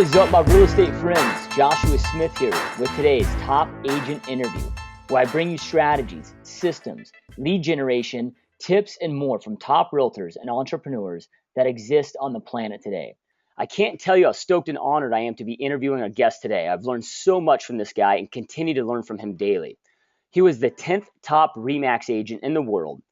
is up, my real estate friends? Joshua Smith here with today's top agent interview, where I bring you strategies, systems, lead generation, tips, and more from top realtors and entrepreneurs that exist on the planet today. I can't tell you how stoked and honored I am to be interviewing our guest today. I've learned so much from this guy and continue to learn from him daily. He was the 10th top REMAX agent in the world.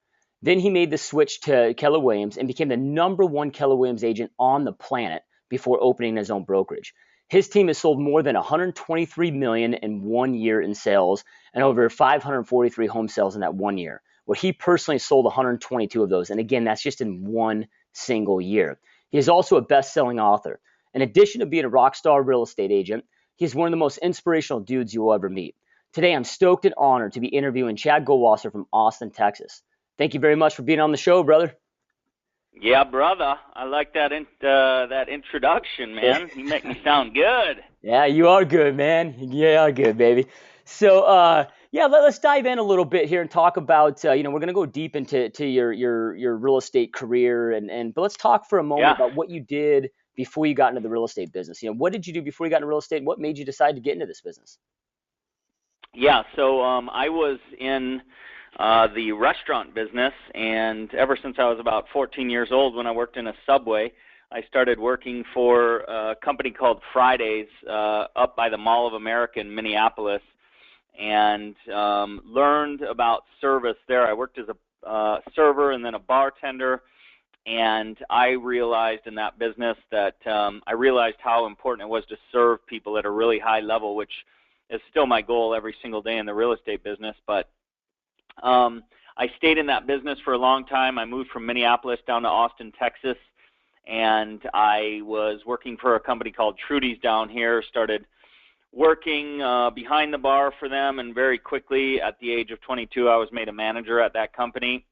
Then he made the switch to Keller Williams and became the number one Keller Williams agent on the planet before opening his own brokerage. His team has sold more than 123 million in 1 year in sales and over 543 home sales in that 1 year, where he personally sold 122 of those. And again, that's just in one single year. He is also a best-selling author. In addition to being a rock star real estate agent, he's one of the most inspirational dudes you will ever meet. Today, I'm stoked and honored to be interviewing Chad Goldwasser from Austin, Texas. Thank you very much for being on the show, brother. Yeah, brother. I like that that introduction, man. You make me sound good. Yeah, you are good, man. You are good, baby. So, let's dive in a little bit here and talk about, we're going to go deep into your real estate career, but let's talk for a moment about what you did before you got into the real estate business. What did you do before you got into real estate? What made you decide to get into this business? Yeah, so I was in the restaurant business, and ever since I was about 14 years old, when I worked in a Subway, I started working for a company called Fridays up by the Mall of America in Minneapolis, and learned about service there. I worked as a server and then a bartender, and I realized in that business that I realized how important it was to serve people at a really high level, which is still my goal every single day in the real estate business. But I stayed in that business for a long time. I moved from Minneapolis down to Austin, Texas, and I was working for a company called Trudy's down here, started working behind the bar for them, and very quickly at the age of 22, I was made a manager at that company.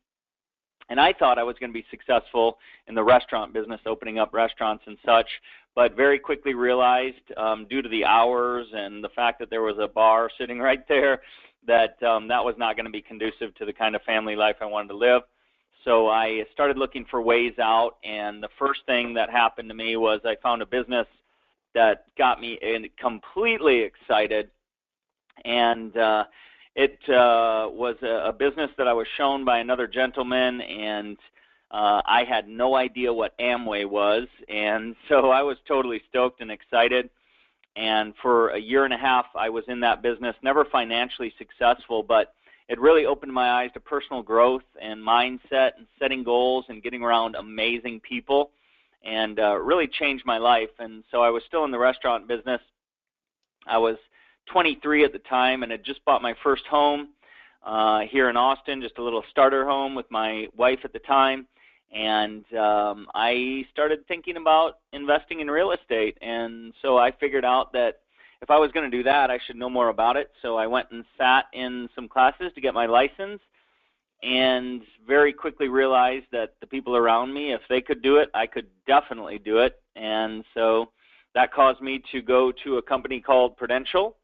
And I thought I was going to be successful in the restaurant business, opening up restaurants and such, but very quickly realized due to the hours and the fact that there was a bar sitting right there, that that was not going to be conducive to the kind of family life I wanted to live. So I started looking for ways out, and the first thing that happened to me was I found a business that got me completely excited, and it was a business that I was shown by another gentleman, and I had no idea what Amway was, and so I was totally stoked and excited. And for a year and a half, I was in that business, never financially successful, but it really opened my eyes to personal growth and mindset and setting goals and getting around amazing people, and really changed my life. And so I was still in the restaurant business. I was 23 at the time and had just bought my first home here in Austin, just a little starter home with my wife at the time. And I started thinking about investing in real estate. And so I figured out that if I was going to do that, I should know more about it. So I went and sat in some classes to get my license, and very quickly realized that the people around me, if they could do it, I could definitely do it. And so that caused me to go to a company called Prudential.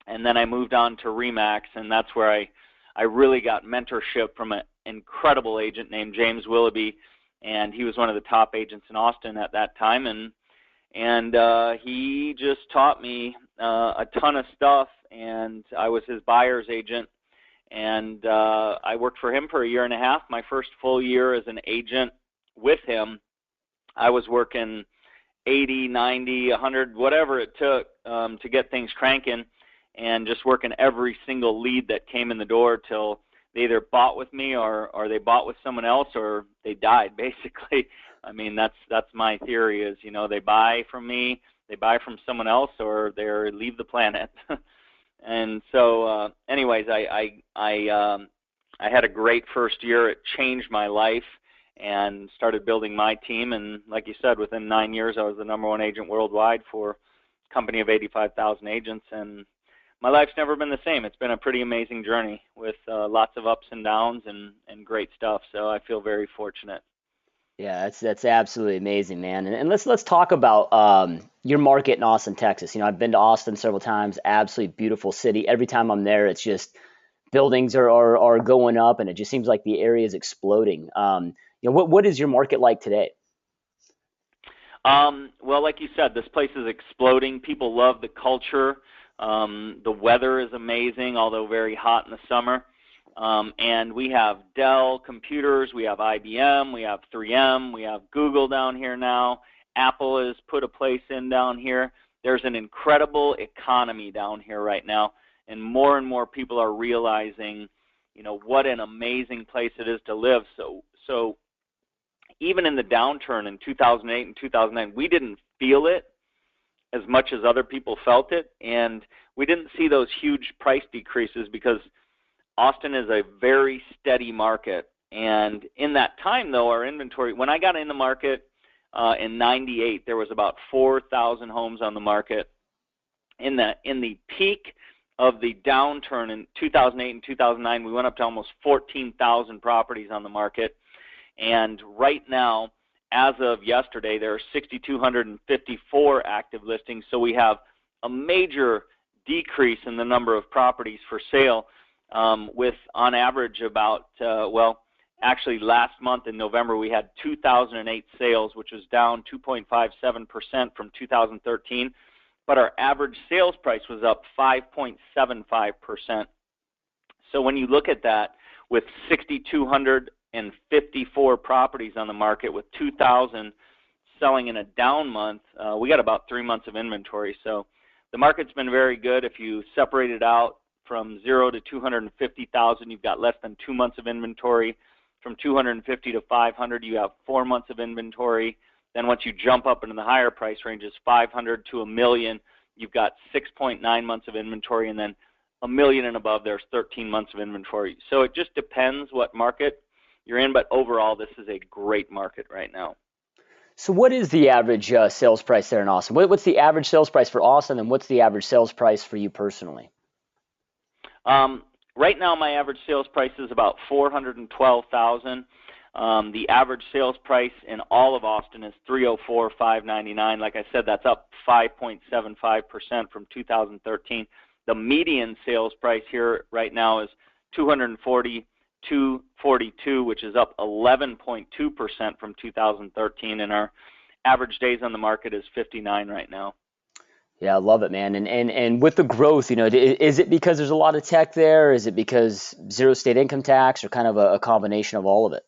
And then I moved on to REMAX, and that's where I really got mentorship from an incredible agent named James Willoughby, and he was one of the top agents in Austin at that time, and he just taught me a ton of stuff, and I was his buyer's agent, and I worked for him for a year and a half. My first full year as an agent with him, I was working 80, 90, 100, whatever it took to get things cranking, and just working every single lead that came in the door till they either bought with me or they bought with someone else or they died, basically. I mean, that's my theory is, they buy from me, they buy from someone else, or they leave the planet. And so anyways, I had a great first year. It changed my life and started building my team. And like you said, within 9 years, I was the number one agent worldwide for a company of 85,000 agents. And my life's never been the same. It's been a pretty amazing journey with lots of ups and downs and great stuff. So I feel very fortunate. Yeah, that's absolutely amazing, man. And let's talk about your market in Austin, Texas. I've been to Austin several times. Absolutely beautiful city. Every time I'm there, it's just buildings are going up, and it just seems like the area is exploding. What is your market like today? Well, like you said, this place is exploding. People love the culture. The weather is amazing, although very hot in the summer. And we have Dell computers, we have IBM, we have 3M, we have Google down here now. Apple has put a place in down here. There's an incredible economy down here right now, and more people are realizing, what an amazing place it is to live. So even in the downturn in 2008 and 2009, we didn't feel it as much as other people felt it, and we didn't see those huge price decreases because Austin is a very steady market. And in that time, though, our inventory, when I got in the market in 98, there was about 4,000 homes on the market. In the peak of the downturn in 2008 and 2009, we went up to almost 14,000 properties on the market. And right now, as of yesterday, there are 6,254 active listings. So we have a major decrease in the number of properties for sale, with on average about, actually last month in November we had 2,008 sales, which was down 2.57% from 2013. But our average sales price was up 5.75%. So when you look at that, with 6,254 properties on the market with 2,000 selling in a down month, we got about 3 months of inventory. So the market's been very good. If you separate it out from 0 to 250,000, you've got less than 2 months of inventory. From 250 to 500, you have 4 months of inventory. Then once you jump up into the higher price ranges, 500 to $1 million, you've got 6.9 months of inventory, and then $1 million and above, there's 13 months of inventory. So it just depends what market you're in, but overall, this is a great market right now. So what is the average sales price there in Austin? What's the average sales price for Austin, and what's the average sales price for you personally? Right now, my average sales price is about $412,000. The average sales price in all of Austin is $304,599. Like I said, that's up 5.75% from 2013. The median sales price here right now is $242,242, which is up 11.2% from 2013, and our average days on the market is 59 right now. Yeah, I love it, man. And with the growth, is it because there's a lot of tech there? Is it because zero state income tax, or kind of a combination of all of it?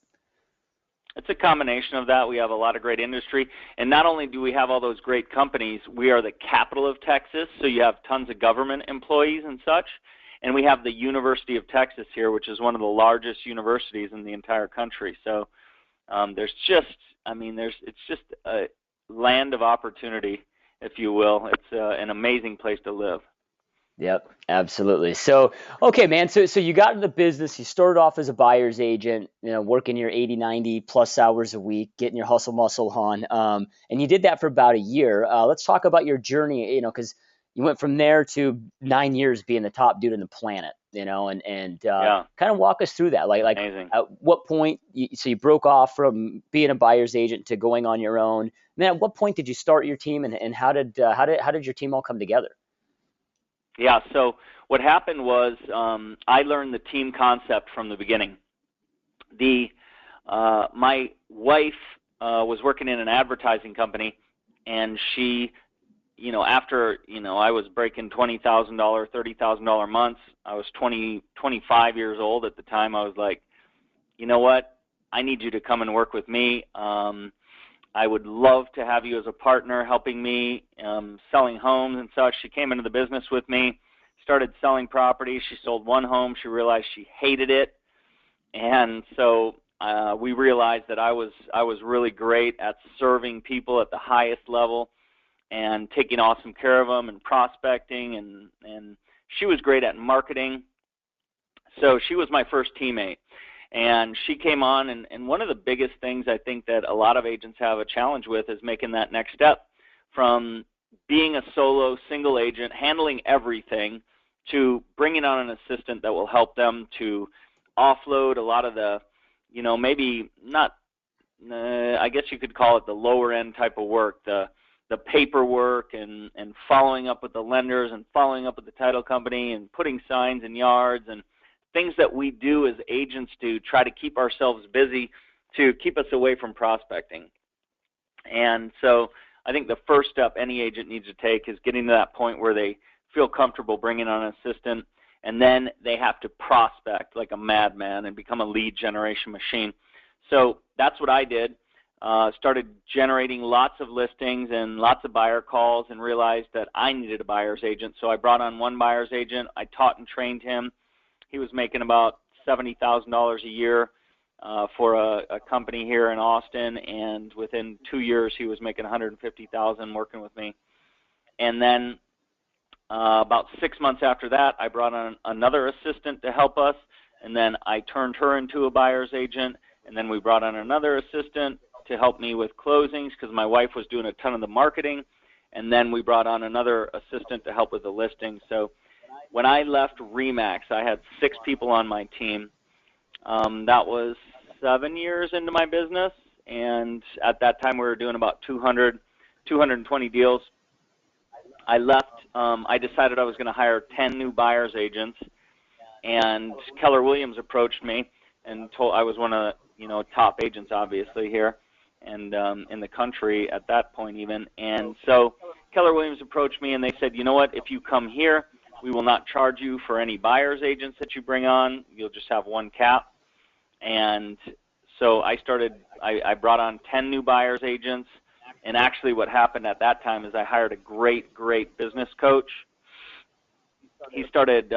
It's a combination of that. We have a lot of great industry, and not only do we have all those great companies, we are the capital of Texas, so you have tons of government employees and such, and we have the University of Texas here, which is one of the largest universities in the entire country. So it's just a land of opportunity, if you will. It's an amazing place to live. Yep, absolutely. So, okay, man. So you got into the business. You started off as a buyer's agent, working your 80, 90 plus hours a week, getting your hustle muscle on. And you did that for about a year. Let's talk about your journey, because you went from there to 9 years being the top dude on the planet, and kind of walk us through that. Like amazing. At what point, so you broke off from being a buyer's agent to going on your own. And then at what point did you start your team, and how did your team all come together? Yeah, so what happened was I learned the team concept from the beginning. My wife was working in an advertising company, and she, after, I was breaking $20,000, $30,000 months. I was 25 years old at the time. I was like, you know what? I need you to come and work with me. I would love to have you as a partner helping me selling homes and such. She came into the business with me, started selling properties. She sold one home. She realized she hated it. And so we realized that I was really great at serving people at the highest level and taking awesome care of them and prospecting. And she was great at marketing. So she was my first teammate. And she came on, and one of the biggest things I think that a lot of agents have a challenge with is making that next step from being a solo, single agent, handling everything, to bringing on an assistant that will help them to offload a lot of the, maybe not, I guess you could call it the lower end type of work, the paperwork and following up with the lenders and following up with the title company and putting signs in yards and things that we do as agents to try to keep ourselves busy to keep us away from prospecting. And so I think the first step any agent needs to take is getting to that point where they feel comfortable bringing on an assistant, and then they have to prospect like a madman and become a lead generation machine. So that's what I did. Started generating lots of listings and lots of buyer calls, and realized that I needed a buyer's agent. So I brought on one buyer's agent. I taught and trained him. He was making about $70,000 a year for a company here in Austin, and within 2 years he was making $150,000 working with me. And then about 6 months after that, I brought on another assistant to help us, and then I turned her into a buyer's agent, and then we brought on another assistant to help me with closings because my wife was doing a ton of the marketing, and then we brought on another assistant to help with the listings. So when I left RE/MAX, I had 6 people on my team. That was 7 years into my business, and at that time we were doing about 220 deals. I left. I decided I was going to hire 10 new buyer's agents, and Keller Williams approached me and told I was one of the top agents obviously here and in the country at that point even. And so Keller Williams approached me and they said, you know what, if you come here, we will not charge you for any buyer's agents that you bring on. You'll just have one cap. And so I brought on 10 new buyer's agents. And actually what happened at that time is I hired a great business coach. He started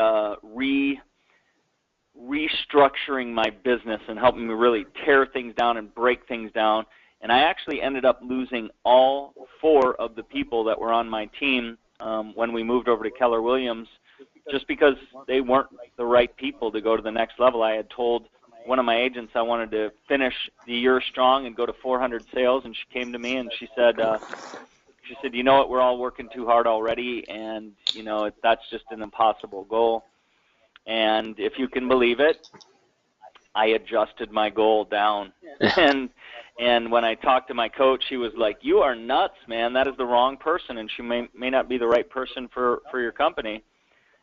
restructuring my business and helping me really tear things down and break things down. And I actually ended up losing all 4 of the people that were on my team when we moved over to Keller Williams, just because they weren't the right people to go to the next level. I had told one of my agents I wanted to finish the year strong and go to 400 sales, and she came to me and she said, you know what, we're all working too hard already, and that's just an impossible goal. And if you can believe it, I adjusted my goal down. And when I talked to my coach, he was like, you are nuts, man. That is the wrong person, and she may not be the right person for your company.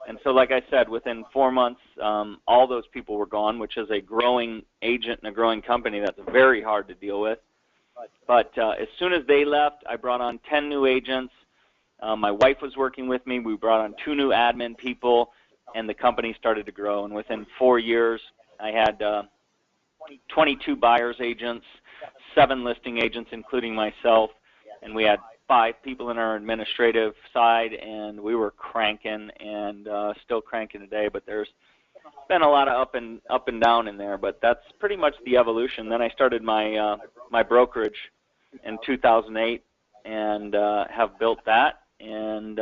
And so like I said, within 4 months, all those people were gone, which is a growing agent and a growing company that's very hard to deal with. But as soon as they left, I brought on 10 new agents. My wife was working with me. We brought on 2 new admin people, and the company started to grow. And within 4 years, I had 22 buyer's agents, 7 listing agents, including myself, and we had 5 people in our administrative side, and we were cranking and still cranking today. But there's been a lot of up and down in there, but that's pretty much the evolution. Then I started my my brokerage in 2008 and have built that. And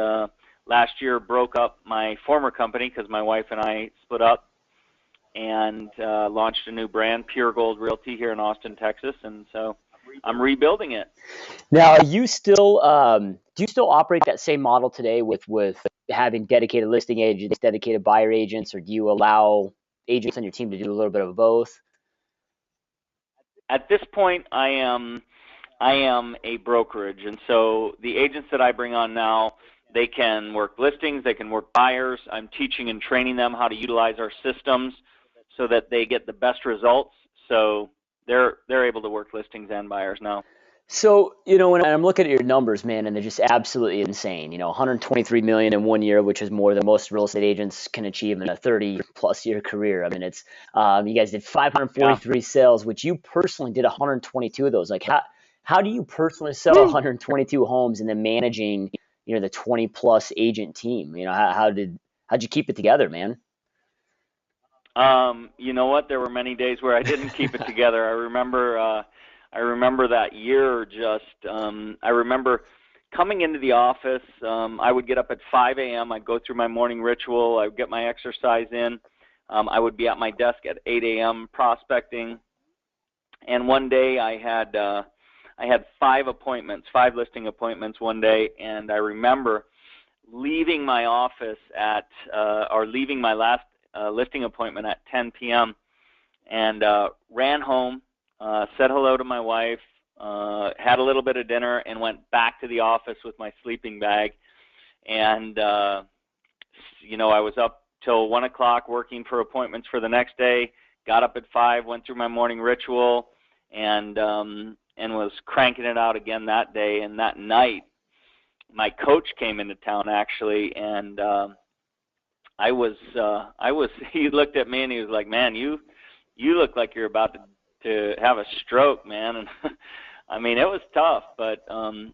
last year broke up my former company because my wife and I split up, and launched a new brand, Pure Gold Realty, here in Austin, Texas. And so I'm rebuilding it. Now, are you still do you still operate that same model today with having dedicated listing agents, dedicated buyer agents, or do you allow agents on your team to do a little bit of both? At this point, I am a brokerage, and so the agents that I bring on now, they can work listings, they can work buyers. I'm teaching and training them how to utilize our systems so that they get the best results. So they're able to work listings and buyers now. So, when I'm looking at your numbers, man, and they're just absolutely insane. 123 million in 1 year, which is more than most real estate agents can achieve in a 30-plus year career. I mean, it's you guys did 543 sales, which you personally did 122 of those. Like, how do you personally sell 122 homes and then managing, the 20-plus agent team? How'd you keep it together, man? You know what? There were many days where I didn't keep it together. I remember that year I remember coming into the office. I would get up at 5 a.m. I'd go through my morning ritual. I would get my exercise in. I would be at my desk at 8 a.m. prospecting. And one day I had 5 listing appointments one day, and I remember leaving my office leaving my last listing appointment at 10 p.m. and ran home, said hello to my wife, had a little bit of dinner, and went back to the office with my sleeping bag. And, I was up till 1 o'clock working for appointments for the next day, got up at 5, went through my morning ritual, and and was cranking it out again that day. And that night, my coach came into town actually, and I was he looked at me and he was like, "Man, you look like you're about to have a stroke, man." And I mean, it was tough, but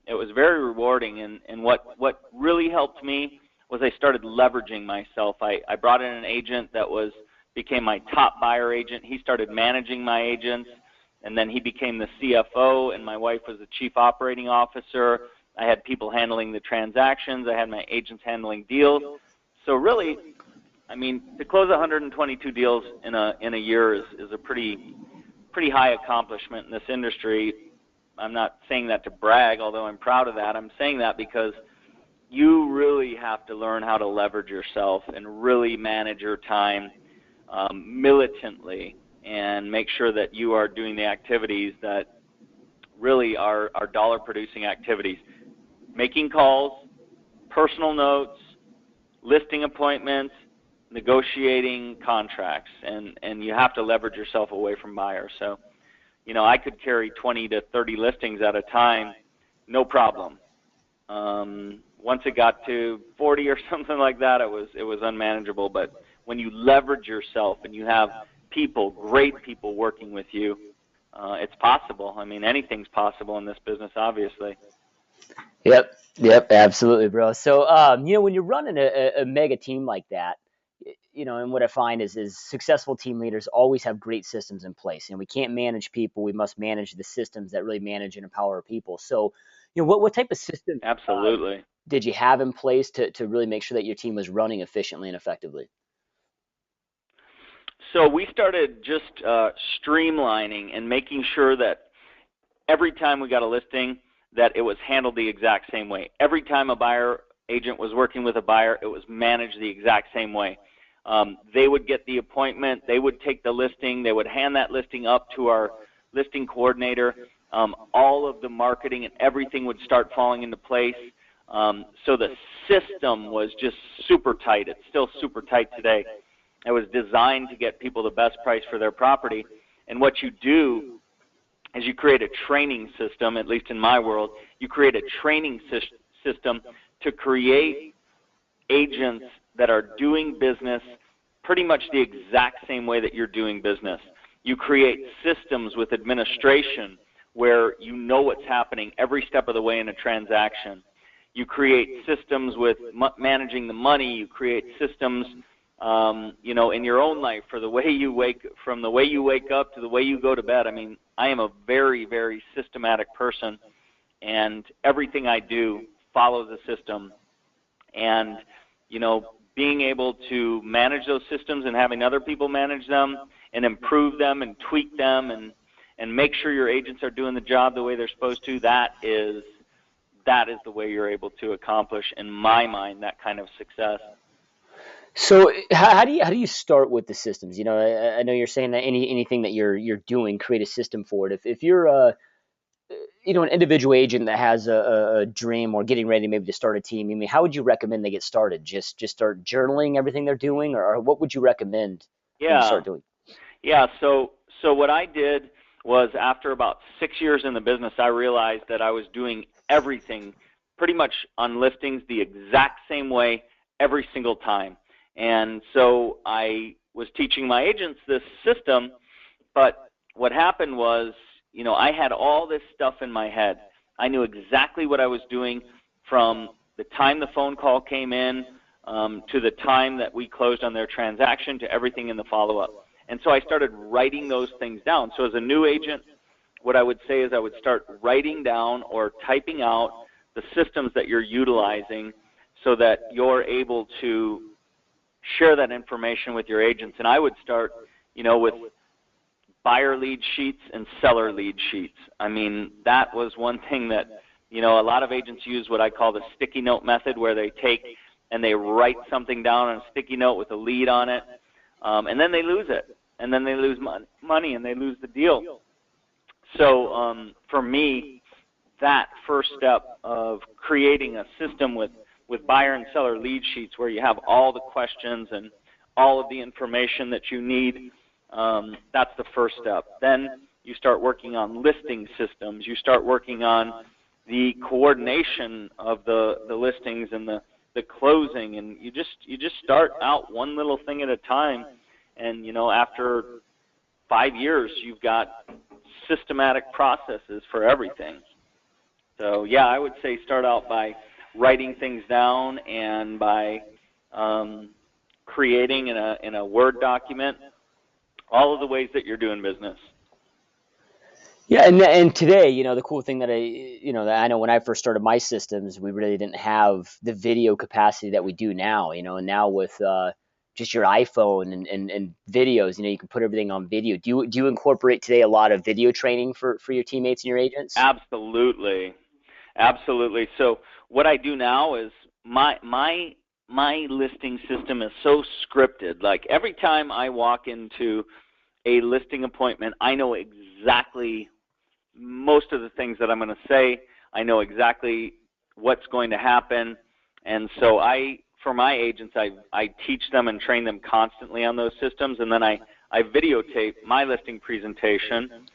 it was very rewarding. And what really helped me was I started leveraging myself. I brought in an agent that became my top buyer agent. He started managing my agents, and then he became the CFO, and my wife was the chief operating officer. I had people handling the transactions. I had my agents handling deals. So really, I mean, to close 122 deals in a year is a pretty high accomplishment in this industry. I'm not saying that to brag, although I'm proud of that. I'm saying that because you really have to learn how to leverage yourself and really manage your time militantly, and make sure that you are doing the activities that really are dollar-producing activities. Making calls, personal notes, listing appointments, negotiating contracts, and you have to leverage yourself away from buyers. So, you know, I could carry 20 to 30 listings at a time, no problem. Once it got to 40 or something like that, it was unmanageable. But when you leverage yourself and you have people, great people working with you, it's possible. I mean, anything's possible in this business, obviously. Yep, absolutely, bro. So, you know, when you're running a mega team like that, you know, and what I find is successful team leaders always have great systems in place. And we can't manage people; we must manage the systems that really manage and empower people. So, you know, what type of system Absolutely. did you have in place to really make sure that your team was running efficiently and effectively? So we started just streamlining and making sure that every time we got a listing, that it was handled the exact same way. Every time a buyer agent was working with a buyer, it was managed the exact same way. They would get the appointment, they would take the listing, they would hand that listing up to our listing coordinator. All of the marketing and everything would start falling into place. So the system was just super tight. It's still super tight today. It was designed to get people the best price for their property. And what you do is you create a training system, at least in my world, you create a training system to create agents that are doing business pretty much the exact same way that you're doing business. You create systems with administration where you know what's happening every step of the way in a transaction. You create systems with managing the money. You create systems, you know, in your own life for the way you from the way you wake up to the way you go to bed. I mean, I am a very, very systematic person, and everything I do follows a system. And, you know, being able to manage those systems and having other people manage them and improve them and tweak them and make sure your agents are doing the job the way they're supposed to, that is the way you're able to accomplish, in my mind, that kind of success. So how do you start with the systems? You know, I know you're saying that anything that you're doing, create a system for it. If you're you know, an individual agent that has a dream or getting ready maybe to start a team, I mean, how would you recommend they get started? Just start journaling everything they're doing, or what would you recommend them to Yeah. start doing? Yeah, so what I did was, after about 6 years in the business, I realized that I was doing everything pretty much on listings the exact same way every single time. And so I was teaching my agents this system, but what happened was, you know, I had all this stuff in my head. I knew exactly what I was doing from the time the phone call came in to the time that we closed on their transaction to everything in the follow-up. And so I started writing those things down. So as a new agent, what I would say is I would start writing down or typing out the systems that you're utilizing so that you're able to share that information with your agents. And I would start, you know, with buyer lead sheets and seller lead sheets. I mean, that was one thing that, you know, a lot of agents use what I call the sticky note method, where they take and they write something down on a sticky note with a lead on it, and then they lose it, and then they lose money, and they lose the deal. So for me, that first step of creating a system with buyer and seller lead sheets, where you have all the questions and all of the information that you need, that's the first step. Then you start working on listing systems, you start working on the coordination of the listings and the closing, and you just start out one little thing at a time, and after 5 years you've got systematic processes for everything. So yeah, I would say start out by writing things down and by creating in a Word document all of the ways that you're doing business. Yeah, and today, the cool thing that I know when I first started my systems, we really didn't have the video capacity that we do now, and now with just your iPhone and videos, you can put everything on video. Do you incorporate today a lot of video training for your teammates and your agents? Absolutely. Absolutely. So what I do now is my listing system is so scripted. Like every time I walk into a listing appointment, I know exactly most of the things that I'm going to say. I know exactly what's going to happen. And so for my agents, I teach them and train them constantly on those systems, and then I videotape my listing presentation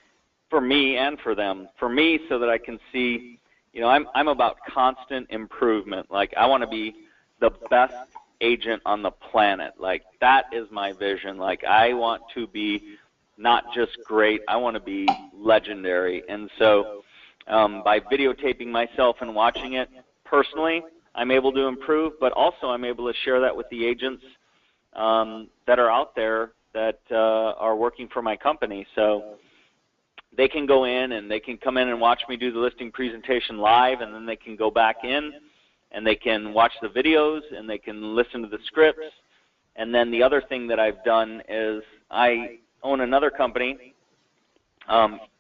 for me and for them. For me, so that I can see, I'm about constant improvement. Like I want to be the best agent on the planet. Like that is my vision. Like I want to be not just great, I want to be legendary. And so by videotaping myself and watching it personally, I'm able to improve, but also I'm able to share that with the agents that are out there that are working for my company. So they can go in and they can come in and watch me do the listing presentation live, and then they can go back in and they can watch the videos and they can listen to the scripts. And then the other thing that I've done is I own another company,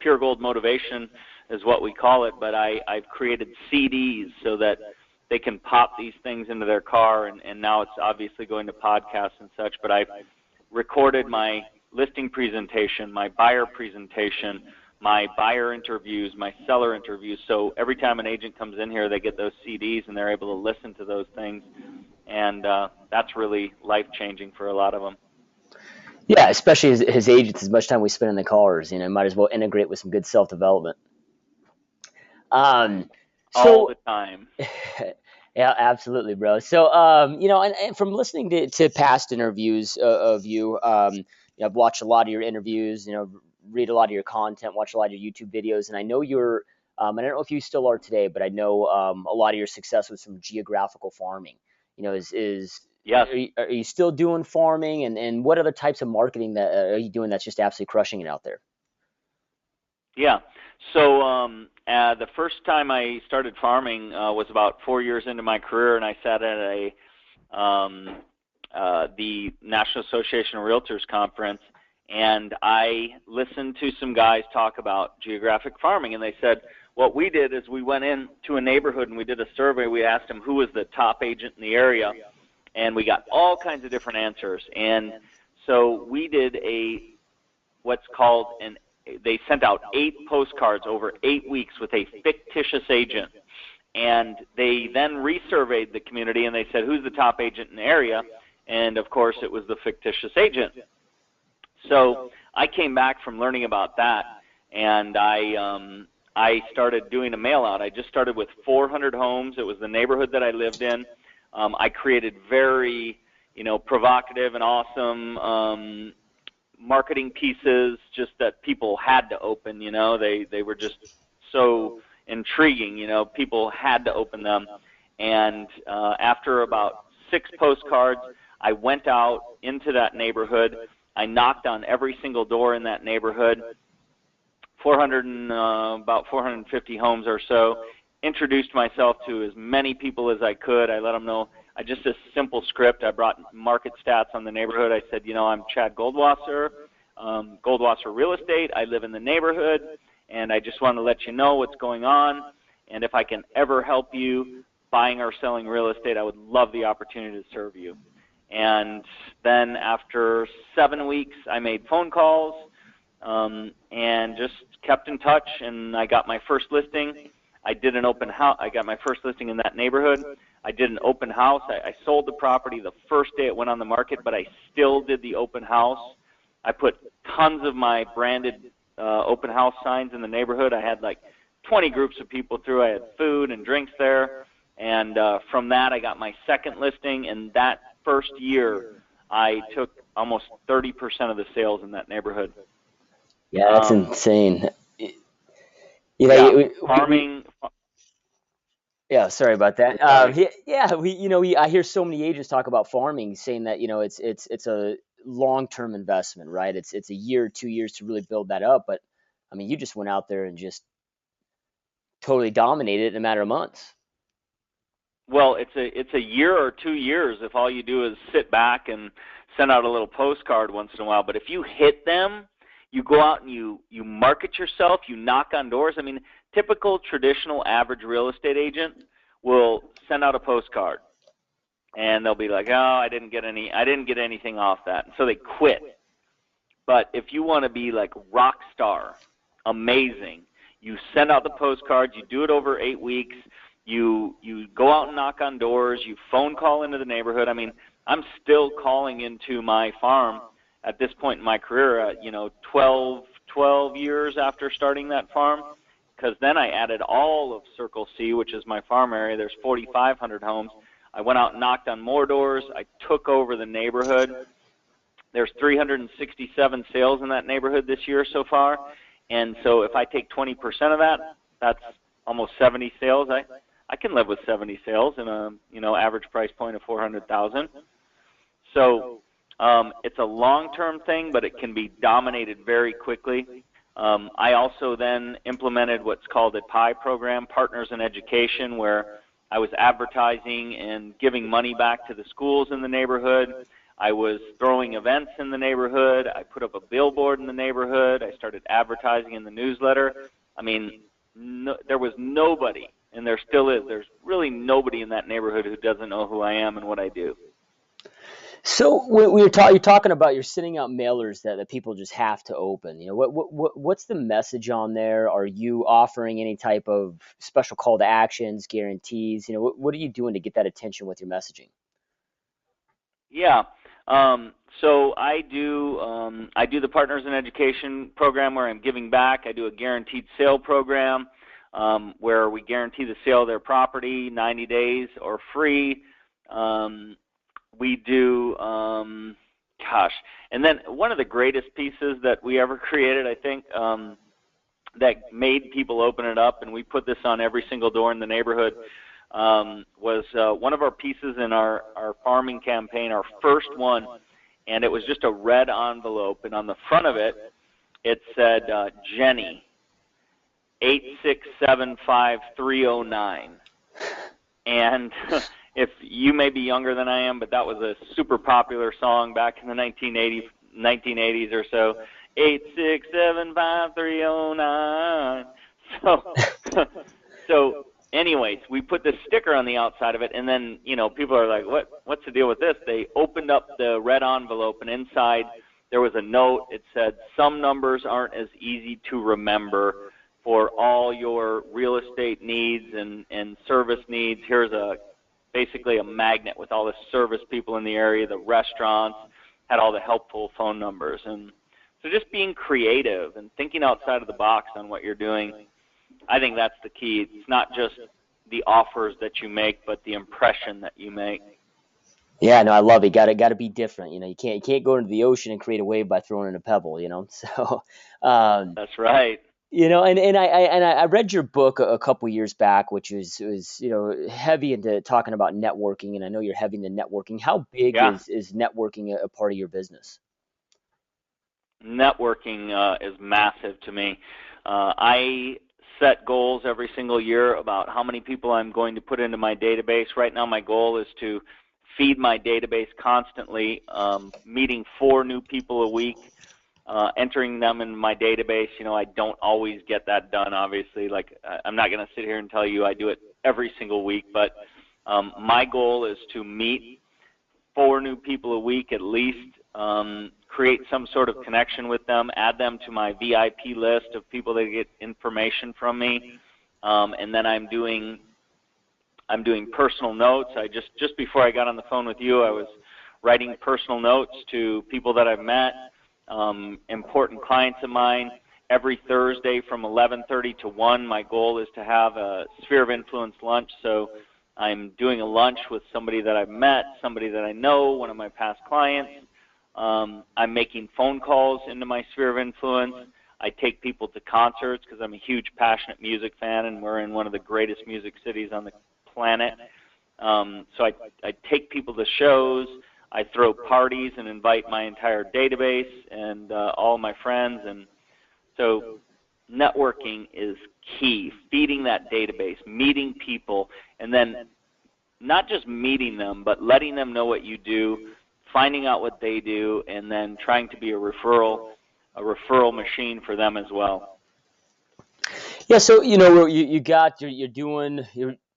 Pure Gold Motivation is what we call it, but I've created CDs so that they can pop these things into their car, and now it's obviously going to podcasts and such, but I've recorded my listing presentation, my buyer presentation, my buyer interviews, my seller interviews. So every time an agent comes in here, they get those CDs and they're able to listen to those things, and that's really life-changing for a lot of them. Yeah, especially as agents, as much time we spend in the cars, might as well integrate with some good self-development. All So the time. yeah, absolutely, bro. So, and from listening to past interviews of you, I've watched a lot of your interviews, read a lot of your content, watch a lot of your YouTube videos, and I know you're, I don't know if you still are today, but I know a lot of your success was from geographical farming. Yes. Are you still doing farming, and what other types of marketing that are you doing that's just absolutely crushing it out there? Yeah. So the first time I started farming was about 4 years into my career, and I sat at the National Association of Realtors conference, and I listened to some guys talk about geographic farming, and they said, what we did is we went into a neighborhood and we did a survey. We asked them who was the top agent in the area, and we got all kinds of different answers. And so we did what's called they sent out 8 postcards over 8 weeks with a fictitious agent. And they then resurveyed the community and they said, who's the top agent in the area? And of course, it was the fictitious agent. So I came back from learning about that, and I started doing a mail out. I just started with 400 homes. It was the neighborhood that I lived in. I created very, provocative and awesome marketing pieces just that people had to open. They were just so intriguing. People had to open them. And after about 6 postcards, I went out into that neighborhood. I knocked on every single door in that neighborhood, about 450 homes or so, introduced myself to as many people as I could. I let them know, just a simple script. I brought market stats on the neighborhood. I said, I'm Chad Goldwasser, Goldwasser Real Estate. I live in the neighborhood, and I just want to let you know what's going on. And if I can ever help you buying or selling real estate, I would love the opportunity to serve you. And then after 7 weeks, I made phone calls and just kept in touch, and I got my first listing. I did an open house. I got my first listing in that neighborhood. I did an open house. I sold the property the first day it went on the market, but I still did the open house. I put tons of my branded open house signs in the neighborhood. I had like 20 groups of people through. I had food and drinks there. And from that, I got my second listing. And that first year, I took almost 30% of the sales in that neighborhood. Yeah, that's insane. Farming. Yeah, sorry about that. Sorry. I hear so many agents talk about farming, saying that it's a long-term investment, right? It's a year, 2 years to really build that up. But I mean, you just went out there and just totally dominated it in a matter of months. Well, it's a year or 2 years if all you do is sit back and send out a little postcard once in a while. But if you hit them, you go out and you market yourself, you knock on doors. I mean, typical traditional average real estate agent will send out a postcard and they'll be like, "Oh, I didn't get anything off that." And so they quit. But if you want to be like rock star, amazing, you send out the postcards, you do it over 8 weeks, you go out and knock on doors, you phone call into the neighborhood. I mean, I'm still calling into my farm at this point in my career, 12 years after starting that farm, because then I added all of Circle C, which is my farm area. There's 4,500 homes. I went out and knocked on more doors. I took over the neighborhood. There's 367 sales in that neighborhood this year so far. And so if I take 20% of that, that's almost 70 sales. I can live with 70 sales in a average price point of 400,000. So it's a long-term thing, but it can be dominated very quickly. I also then implemented what's called a PI program, Partners in Education, where I was advertising and giving money back to the schools in the neighborhood. I was throwing events in the neighborhood. I put up a billboard in the neighborhood. I started advertising in the newsletter. I mean, there was nobody, and there still is. There's really nobody in that neighborhood who doesn't know who I am and what I do. So you're talking about you're sending out mailers that people just have to open. What's the message on there? Are you offering any type of special call to actions, guarantees? What are you doing to get that attention with your messaging? Yeah. So I do the Partners in Education program where I'm giving back. I do a guaranteed sale program where we guarantee the sale of their property 90 days or free. We do, and then one of the greatest pieces that we ever created, I think, that made people open it up, and we put this on every single door in the neighborhood, was one of our pieces in our farming campaign, our first one, and it was just a red envelope, and on the front of it, it said, Jenny, 8675309. And if you may be younger than I am, but that was a super popular song back in the 1980s or so. 8675309. So anyways, we put this sticker on the outside of it, and then people are like, what's the deal with this? They opened up the red envelope, and inside there was a note. It said, some numbers aren't as easy to remember. For all your real estate needs and service needs, here's basically a magnet with all the service people in the area, the restaurants, had all the helpful phone numbers. And so just being creative and thinking outside of the box on what you're doing, I think that's the key. It's not just the offers that you make, but the impression that you make. Yeah, no, I love it. Got to be different. You can't go into the ocean and create a wave by throwing in a pebble. So that's right. And I read your book a couple years back, which was heavy into talking about networking, and I know you're heavy into networking. How big is networking a part of your business? Networking is massive to me. I set goals every single year about how many people I'm going to put into my database. Right now my goal is to feed my database constantly, meeting 4 new people a week, entering them in my database. I don't always get that done, obviously. Like, I'm not going to sit here and tell you I do it every single week, but my goal is to meet 4 new people a week at least, create some sort of connection with them, add them to my VIP list of people that get information from me, and then I'm doing personal notes. I just before I got on the phone with you, I was writing personal notes to people that I've met, important clients of mine, every Thursday from 11:30 to 1. My goal is to have a Sphere of Influence lunch. So I'm doing a lunch with somebody that I've met, somebody that I know, one of my past clients. I'm making phone calls into my Sphere of Influence. I take people to concerts because I'm a huge, passionate music fan, and we're in one of the greatest music cities on the planet. So I take people to shows. I throw parties and invite my entire database and all my friends. And so networking is key, feeding that database, meeting people, and then not just meeting them, but letting them know what you do, finding out what they do, and then trying to be a referral machine for them as well. Yeah, so you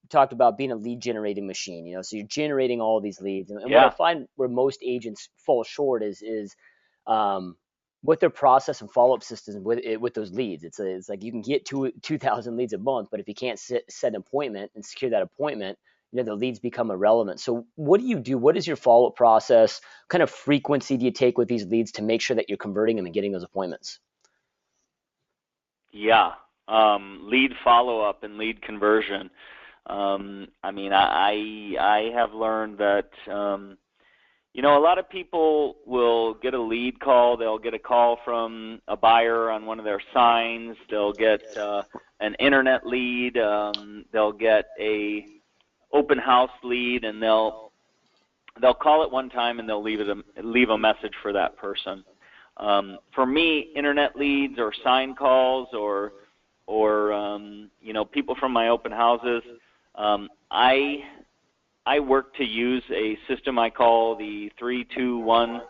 talked about being a lead generating machine, so you're generating all these leads. And what I find where most agents fall short is with their process and follow-up systems with those leads. It's like you can get 2,000 leads a month, but if you can't set an appointment and secure that appointment, the leads become irrelevant. So what do you do? What is your follow-up process? What kind of frequency do you take with these leads to make sure that you're converting them and getting those appointments? Yeah, lead follow-up and lead conversion. I mean, I have learned that a lot of people will get a lead call. They'll get a call from a buyer on one of their signs. They'll get an internet lead. They'll get a open house lead, and they'll call it one time and they'll leave a message for that person. For me, internet leads or sign calls or people from my open houses, I work to use a system I call the 3-2-1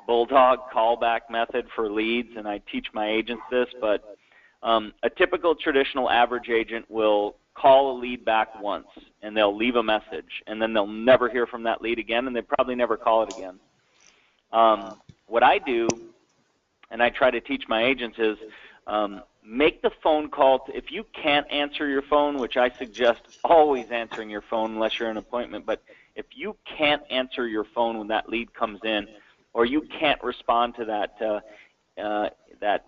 Bulldog callback method for leads, and I teach my agents this. But a typical traditional average agent will call a lead back once, and they'll leave a message, and then they'll never hear from that lead again, and they probably never call it again. What I do, and I try to teach my agents, is make the phone call. If you can't answer your phone, which I suggest always answering your phone unless you're in an appointment, but if you can't answer your phone when that lead comes in, or you can't respond to that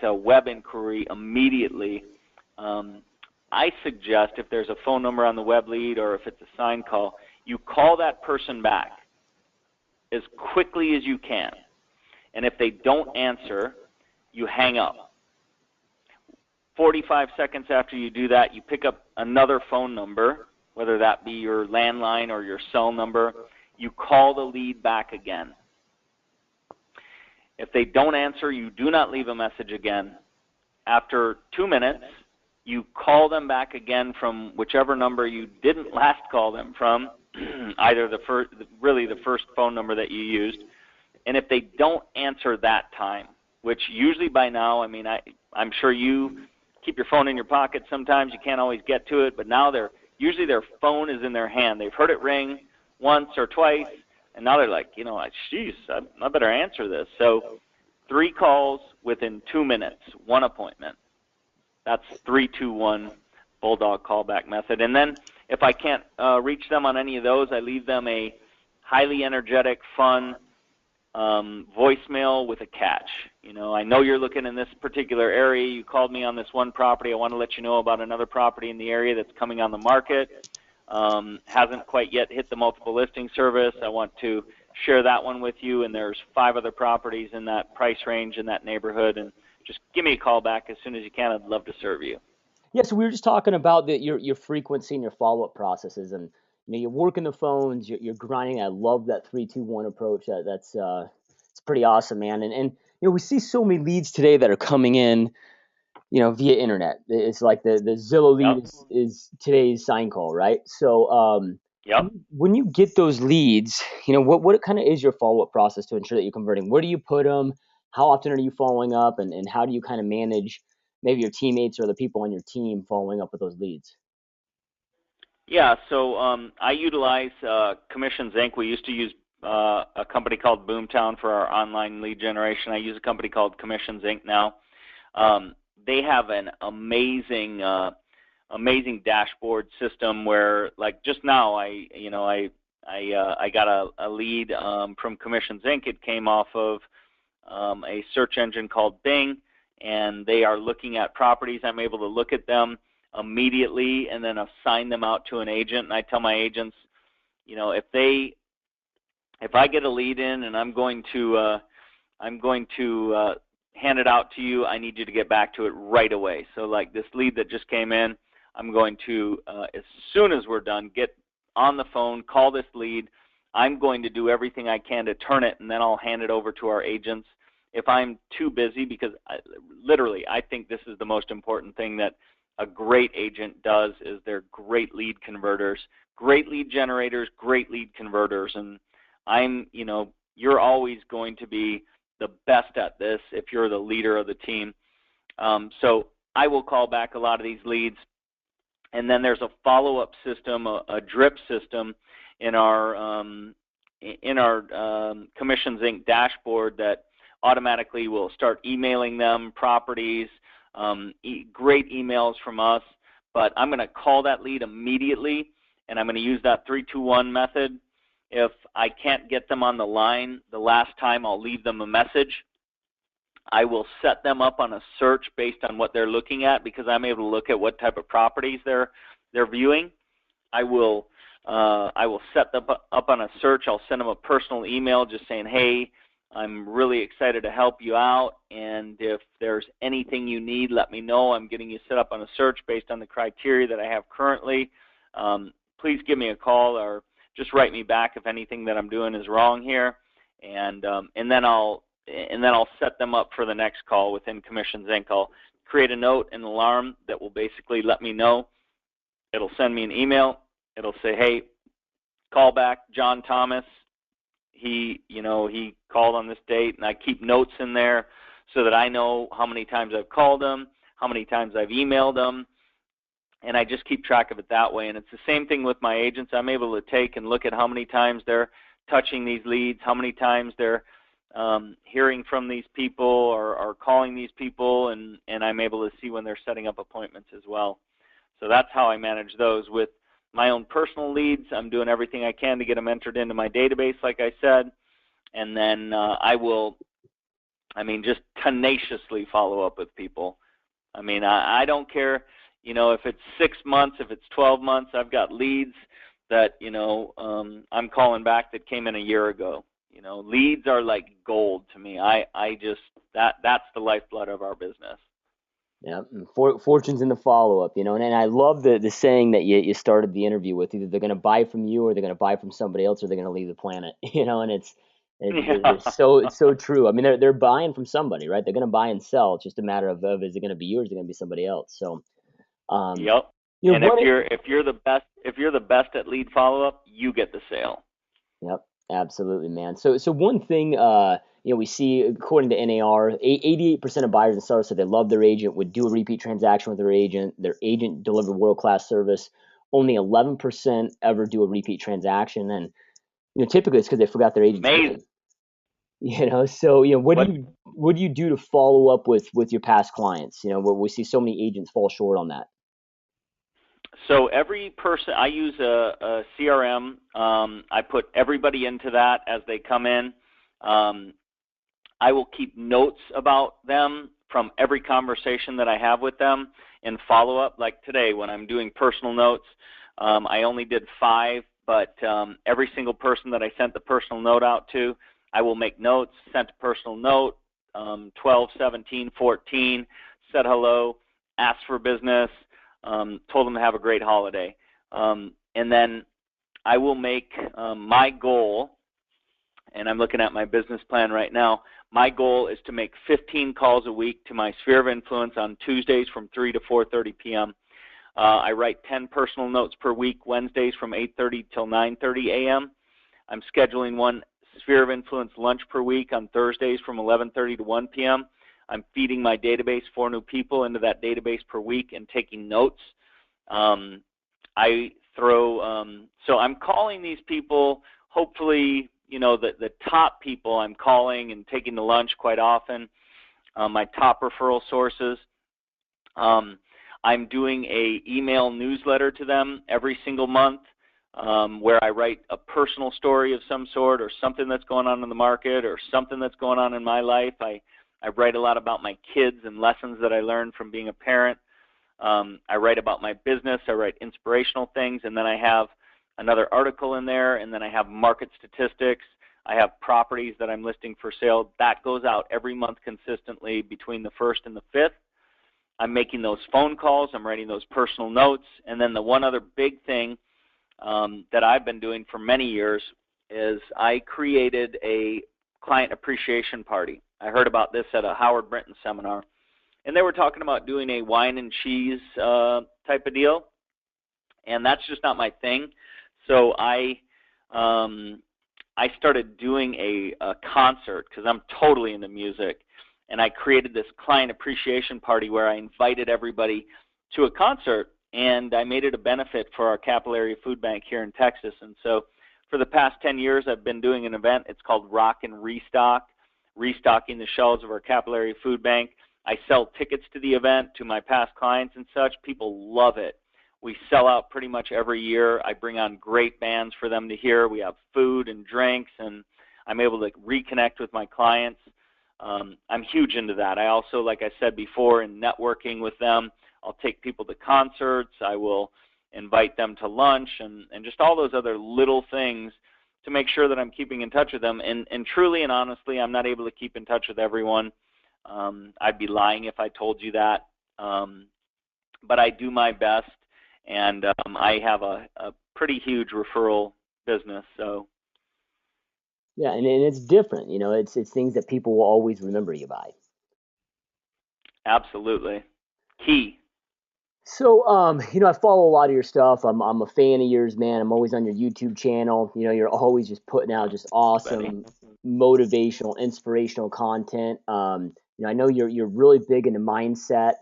web inquiry immediately, I suggest if there's a phone number on the web lead or if it's a sign call, you call that person back as quickly as you can. And if they don't answer, you hang up. 45 seconds after you do that, you pick up another phone number, whether that be your landline or your cell number. You call the lead back again. If they don't answer, you do not leave a message again. After 2 minutes, you call them back again from whichever number you didn't last call them from, either the first phone number that you used. And if they don't answer that time, which usually by now, I mean, I'm sure you keep your phone in your pocket sometimes. You can't always get to it, but now usually their phone is in their hand. They've heard it ring once or twice, and now they're like, geez, I better answer this. So 3 calls within 2 minutes, 1 appointment. That's 3-2-1 Bulldog callback method. And then if I can't reach them on any of those, I leave them a highly energetic, fun voicemail with a catch. I know you're looking in this particular area. You called me on this one property. I want to let you know about another property in the area that's coming on the market. Hasn't quite yet hit the multiple listing service. I want to share that one with you, and there's 5 other properties in that price range in that neighborhood, and just give me a call back as soon as you can. I'd love to serve you. Yeah, so we were just talking about your frequency and your follow-up processes, and you're working the phones, you're grinding. I love that 3-2-1 approach. That's it's pretty awesome, man. And we see so many leads today that are coming in, via internet. It's like the Zillow lead is today's sign call, right? So when you get those leads, what kind of is your follow-up process to ensure that you're converting? Where do you put them? How often are you following up, and how do you kind of manage maybe your teammates or the people on your team following up with those leads? Yeah, so I utilize Commissions Inc. We used to use a company called Boomtown for our online lead generation. I use a company called Commissions Inc. now. They have an amazing dashboard system where, like just now, I got a lead from Commissions Inc. It came off of a search engine called Bing, and they are looking at properties, I'm able to look at them immediately and then assign them out to an agent. And I tell my agents, if I get a lead in and I'm going to hand it out to you, I need you to get back to it right away. So like this lead that just came in, I'm going to, as soon as we're done, get on the phone, call this lead. I'm going to do everything I can to turn it, and then I'll hand it over to our agents. If I'm too busy, because I think this is the most important thing that a great agent does, is they're great lead converters, great lead generators, great lead converters. And you're always going to be the best at this if you're the leader of the team. So I will call back a lot of these leads. And then there's a follow-up system, a drip system in our Commissions Inc. dashboard that automatically will start emailing them properties, great emails from us. But I'm going to call that lead immediately, and I'm going to use that 3-2-1 method. If I can't get them on the line the last time, I'll leave them a message. I will set them up on a search based on what they're looking at, because I'm able to look at what type of properties they're viewing. I will set them up on a search. I'll send them a personal email just saying, hey, I'm really excited to help you out, and if there's anything you need, let me know. I'm getting you set up on a search based on the criteria that I have currently. Please give me a call or just write me back if anything that I'm doing is wrong here, and then I'll set them up for the next call within Commissions Inc. I'll create a note, an alarm that will basically let me know. It'll send me an email. It'll say, hey, call back John Thomas. He called on this date, and I keep notes in there so that I know how many times I've called him, how many times I've emailed him, and I just keep track of it that way. And it's the same thing with my agents. I'm able to take and look at how many times they're touching these leads, how many times they're hearing from these people or calling these people, and I'm able to see when they're setting up appointments as well. So that's how I manage those. With my own personal leads, I'm doing everything I can to get them entered into my database, like I said, and then I will, just tenaciously follow up with people. I don't care, if it's 6 months, if it's 12 months. I've got leads that, I'm calling back that came in a year ago. Leads are like gold to me. That's the lifeblood of our business. Yeah, fortune's in the follow-up, and I love the saying that you started the interview with. Either they're going to buy from you, or they're going to buy from somebody else, or they're going to leave the planet, and it's so true. They're buying from somebody, right? They're going to buy and sell. It's just a matter of is it going to be you, or is it going to be somebody else? So, yep. And if you're the best at lead follow-up, you get the sale. Yep, absolutely, man. So one thing, we see, according to NAR, 88% of buyers and sellers said they love their agent, would do a repeat transaction with their agent. Their agent delivered world-class service. Only 11% ever do a repeat transaction, and typically it's because they forgot their agent's name. So what do you do to follow up with your past clients? We see so many agents fall short on that. So every person, I use a CRM. I put everybody into that as they come in. I will keep notes about them from every conversation that I have with them and follow up. Like today, when I'm doing personal notes, I only did 5, but every single person that I sent the personal note out to, I will make notes, sent a personal note, 12, 17, 14, said hello, asked for business, told them to have a great holiday. And then I will make my goal, and I'm looking at my business plan right now, my goal is to make 15 calls a week to my sphere of influence on Tuesdays from 3 to 4:30 p.m. I write 10 personal notes per week, Wednesdays from 8:30 till 9:30 a.m. I'm scheduling one sphere of influence lunch per week on Thursdays from 11:30 to 1 p.m. I'm feeding my database 4 new people into that database per week and taking notes. So I'm calling these people, hopefully, the top people I'm calling and taking to lunch quite often, my top referral sources. I'm doing a email newsletter to them every single month where I write a personal story of some sort, or something that's going on in the market, or something that's going on in my life. I write a lot about my kids and lessons that I learned from being a parent. I write about my business. I write inspirational things, and then I have another article in there, and then I have market statistics. I have properties that I'm listing for sale. That goes out every month consistently between the 1st and the 5th. I'm making those phone calls. I'm writing those personal notes. And then the one other big thing that I've been doing for many years is I created a client appreciation party. I heard about this at a Howard Brinton seminar, and they were talking about doing a wine and cheese type of deal, and that's just not my thing. So I started doing a concert because I'm totally into music, and I created this client appreciation party where I invited everybody to a concert, and I made it a benefit for our capillary food bank here in Texas. And so for the past 10 years, I've been doing an event. It's called Rock and Restock, restocking the shelves of our capillary food bank. I sell tickets to the event to my past clients and such. People love it. We sell out pretty much every year. I bring on great bands for them to hear. We have food and drinks, and I'm able to reconnect with my clients. I'm huge into that. I also, like I said before, in networking with them, I'll take people to concerts. I will invite them to lunch and just all those other little things to make sure that I'm keeping in touch with them. And truly and honestly, I'm not able to keep in touch with everyone. I'd be lying if I told you that. But I do my best, and I have a pretty huge referral business. So Yeah, and it's different. It's things that people will always remember you by. absolutely. Key. So, I follow a lot of your stuff. I'm a fan of yours, man. I'm always on your YouTube channel. You're always just putting out just Buddy. awesome, motivational, inspirational content. I know you're really big into mindset.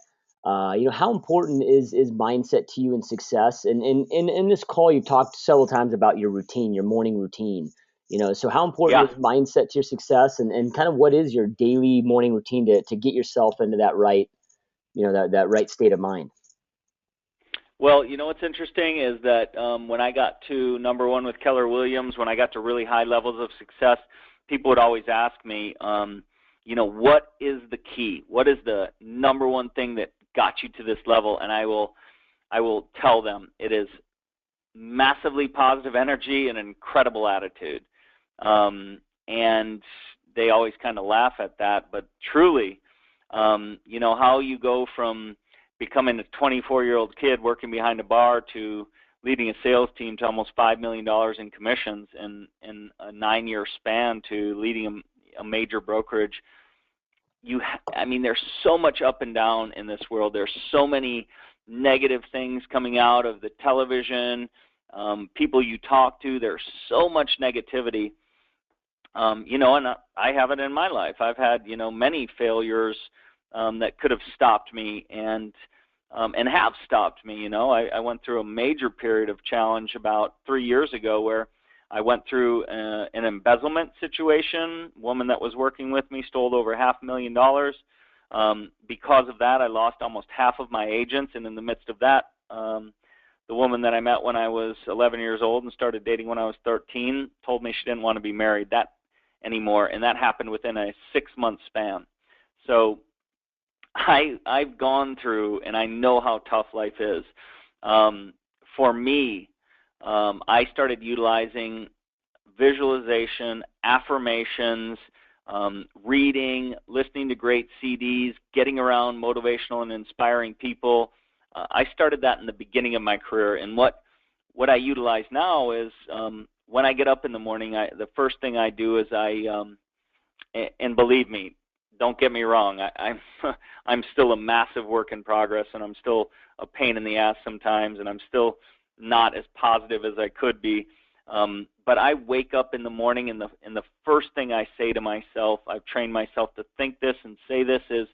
How important is mindset to you in success? And in this call, you talked several times about your routine, your morning routine. So how important Yeah. is mindset to your success, and kind of what is your daily morning routine to get yourself into that right, that right state of mind? Well, what's interesting is that when I got to number one with Keller Williams, when I got to really high levels of success, people would always ask me, what is the key? What is the number one thing that got you to this level? And I will tell them it is massively positive energy and an incredible attitude. And they always kind of laugh at that, but truly, how you go from becoming a 24-year-old kid working behind a bar to leading a sales team to almost $5 million in commissions in a 9-year span to leading a major brokerage. There's so much up and down in this world. There's so many negative things coming out of the television, people you talk to. There's so much negativity. And I have it in my life. I've had, many failures that could have stopped me and have stopped me. I went through a major period of challenge about 3 years ago where I went through an embezzlement situation. A woman that was working with me stole over $500,000. Because of that, I lost almost half of my agents, and in the midst of that, the woman that I met when I was 11 years old and started dating when I was 13 told me she didn't want to be married anymore, and that happened within a 6-month span. So I've gone through, and I know how tough life is. For me, I started utilizing visualization, affirmations, reading, listening to great CDs, getting around motivational and inspiring people. I started that in the beginning of my career, and what I utilize now is when I get up in the morning, the first thing I do is and believe me, don't get me wrong, I'm still a massive work in progress, and I'm still a pain in the ass sometimes, and I'm still not as positive as I could be. But I wake up in the morning, and the first thing I say to myself, I've trained myself to think this and say this is,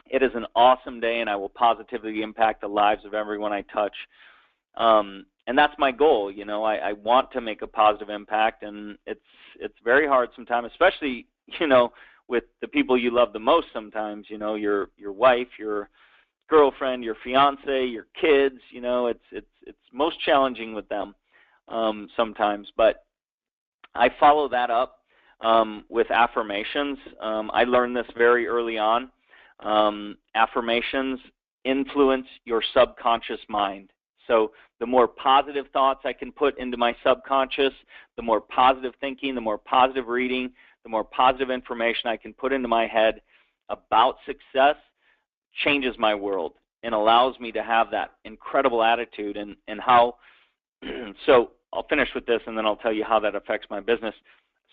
it is an awesome day, and I will positively impact the lives of everyone I touch. And that's my goal. I want to make a positive impact, and it's very hard sometimes, especially, with the people you love the most sometimes, your wife, your girlfriend, your fiance, your kids, it's most challenging with them sometimes. But I follow that up with affirmations. I learned this very early on. Affirmations influence your subconscious mind. So the more positive thoughts I can put into my subconscious, the more positive thinking, the more positive reading, the more positive information I can put into my head about success changes my world and allows me to have that incredible attitude. And how, so I'll finish with this and then I'll tell you how that affects my business.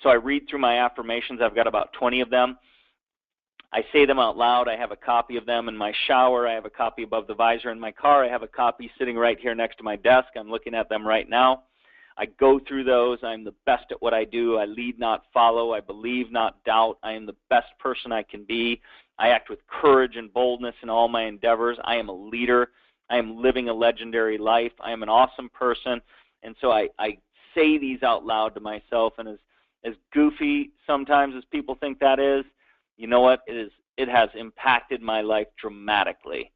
So I read through my affirmations. I've got about 20 of them. I say them out loud. I have a copy of them in my shower. I have a copy above the visor in my car. I have a copy sitting right here next to my desk. I'm looking at them right now. I go through those. I'm the best at what I do. I lead, not follow. I believe, not doubt. I am the best person I can be. I act with courage and boldness in all my endeavors. I am a leader. I am living a legendary life. I am an awesome person. And so I say these out loud to myself. And as goofy sometimes as people think that is, you know what? It has impacted my life dramatically,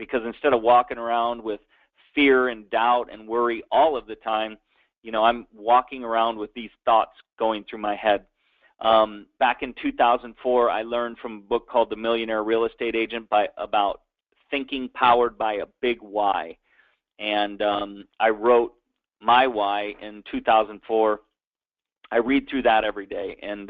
because instead of walking around with fear and doubt and worry all of the time, I'm walking around with these thoughts going through my head. Back in 2004, I learned from a book called The Millionaire Real Estate Agent about thinking powered by a big why. And I wrote my why in 2004. I read through that every day, and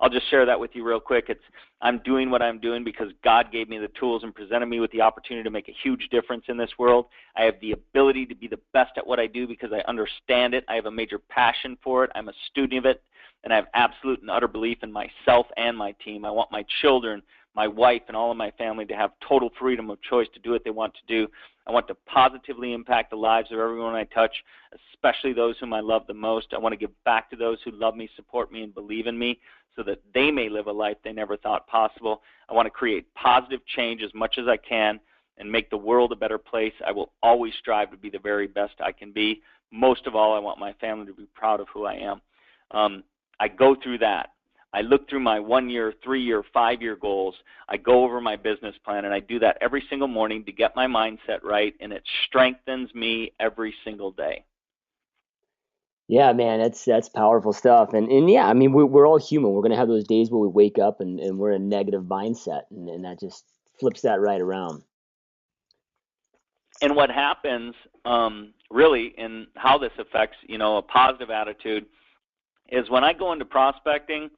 I'll just share that with you real quick. I'm doing what I'm doing because God gave me the tools and presented me with the opportunity to make a huge difference in this world. I have the ability to be the best at what I do because I understand it. I have a major passion for it. I'm a student of it, and I have absolute and utter belief in myself and my team. I want my children, my wife, and all of my family to have total freedom of choice to do what they want to do. I want to positively impact the lives of everyone I touch, especially those whom I love the most. I want to give back to those who love me, support me, and believe in me so that they may live a life they never thought possible. I want to create positive change as much as I can and make the world a better place. I will always strive to be the very best I can be. Most of all, I want my family to be proud of who I am. I go through that. I look through my 1-year, 3-year, 5-year goals. I go over my business plan, and I do that every single morning to get my mindset right, and it strengthens me every single day. Yeah, man, that's powerful stuff. And yeah, I mean, we're all human. We're gonna have those days where we wake up and we're in a negative mindset, and that just flips that right around. And what happens, really, and how this affects, a positive attitude, is when I go into prospecting,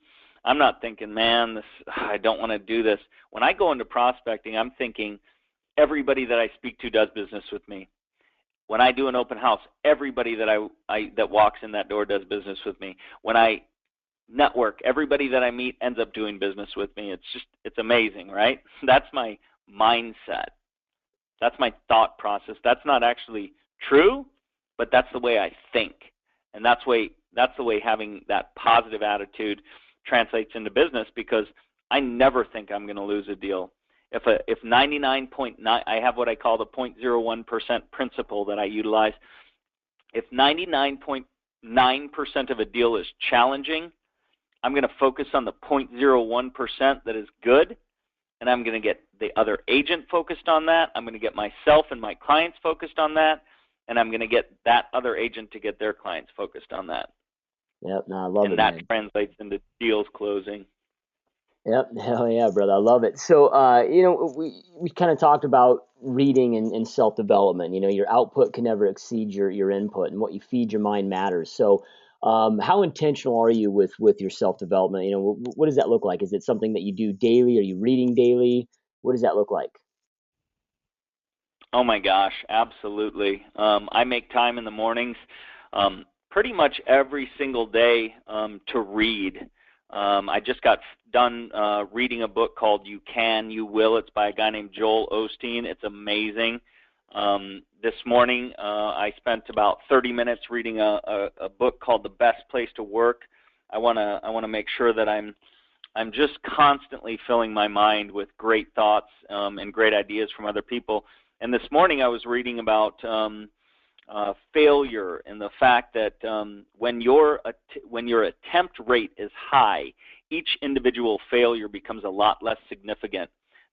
I'm not thinking, man, I don't want to do this. When I go into prospecting, I'm thinking everybody that I speak to does business with me. When I do an open house, everybody that walks in that door does business with me. When I network, everybody that I meet ends up doing business with me. It's amazing, right? That's my mindset. That's my thought process. That's not actually true, but that's the way I think. And that's the way having that positive attitude translates into business, because I never think I'm going to lose a deal. If 99.9, I have what I call the 0.01% principle that I utilize. If 99.9% of a deal is challenging, I'm going to focus on the 0.01% that is good, and I'm going to get the other agent focused on that. I'm going to get myself and my clients focused on that, and I'm going to get that other agent to get their clients focused on that. Yep, no, I love it, and that man. translates into deals closing. Yep, hell yeah, brother, I love it. So, we kind of talked about reading and self development. Your output can never exceed your input, and what you feed your mind matters. So, how intentional are you with your self development? What does that look like? Is it something that you do daily? Are you reading daily? What does that look like? Oh my gosh, absolutely. I make time in the mornings, pretty much every single day, to read. I just got done reading a book called You Can, You Will. It's by a guy named Joel Osteen. It's amazing. This morning, I spent about 30 minutes reading a book called The Best Place to Work. I want to make sure that I'm just constantly filling my mind with great thoughts and great ideas from other people. And this morning, I was reading about failure and the fact that when your attempt rate is high, each individual failure becomes a lot less significant.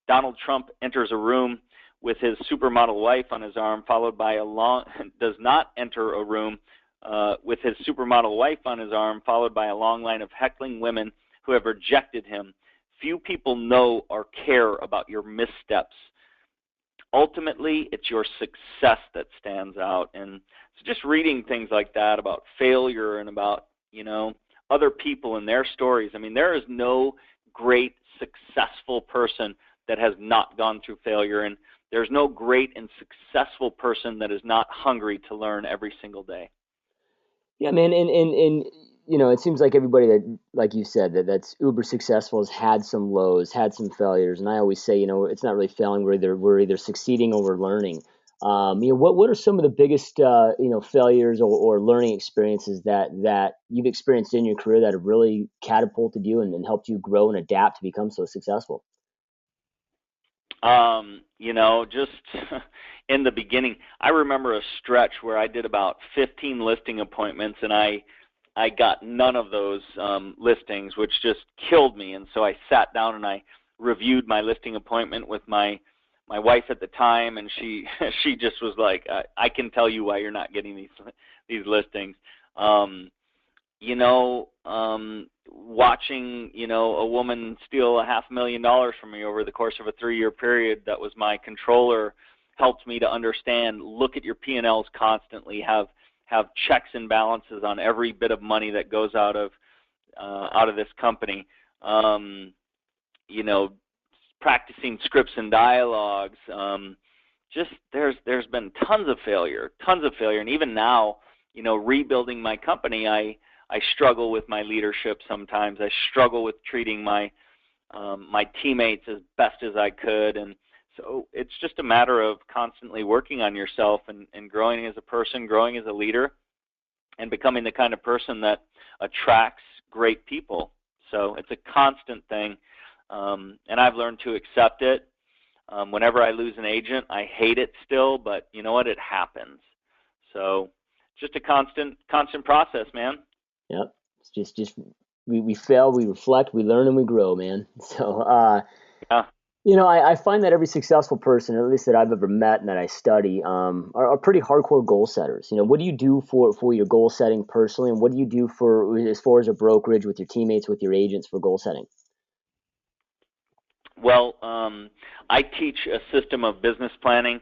Donald Trump enters a room with his supermodel wife on his arm, followed by does not enter a room with his supermodel wife on his arm, followed by a long line of heckling women who have rejected him. Few people know or care about your missteps. Ultimately, it's your success that stands out. And so just reading things like that about failure and about, other people and their stories. I mean, there is no great successful person that has not gone through failure, and there's no great and successful person that is not hungry to learn every single day. Yeah, man, and it seems like everybody that, like you said, that's uber successful has had some lows, had some failures, and I always say, it's not really failing. We're either succeeding or we're learning. What are some of the biggest failures or learning experiences that you've experienced in your career that have really catapulted you and helped you grow and adapt to become so successful? Just in the beginning, I remember a stretch where I did about 15 listing appointments, and I got none of those listings, which just killed me. And so I sat down and I reviewed my listing appointment with my wife at the time, and she she just was like, I can tell you why you're not getting these listings. Um, watching, a woman steal $500,000 from me over the course of a 3-year period that was my controller helped me to understand, look at your P&Ls constantly, have checks and balances on every bit of money that goes out of this company. You know, practicing scripts and dialogues. Just there's been tons of failure, and even now, rebuilding my company, I struggle with my leadership sometimes. I struggle with treating my teammates as best as I could, and so it's just a matter of constantly working on yourself and growing as a person, growing as a leader, and becoming the kind of person that attracts great people. So it's a constant thing, and I've learned to accept it. Whenever I lose an agent, I hate it still, but you know what? It happens. So it's just a constant process, man. Yep. It's just we fail, we reflect, we learn, and we grow, man. So, Yeah. I find that every successful person, at least that I've ever met and that I study, are pretty hardcore goal setters. What do you do for your goal setting personally, and what do you do for as far as a brokerage with your teammates, with your agents for goal setting? Well, I teach a system of business planning.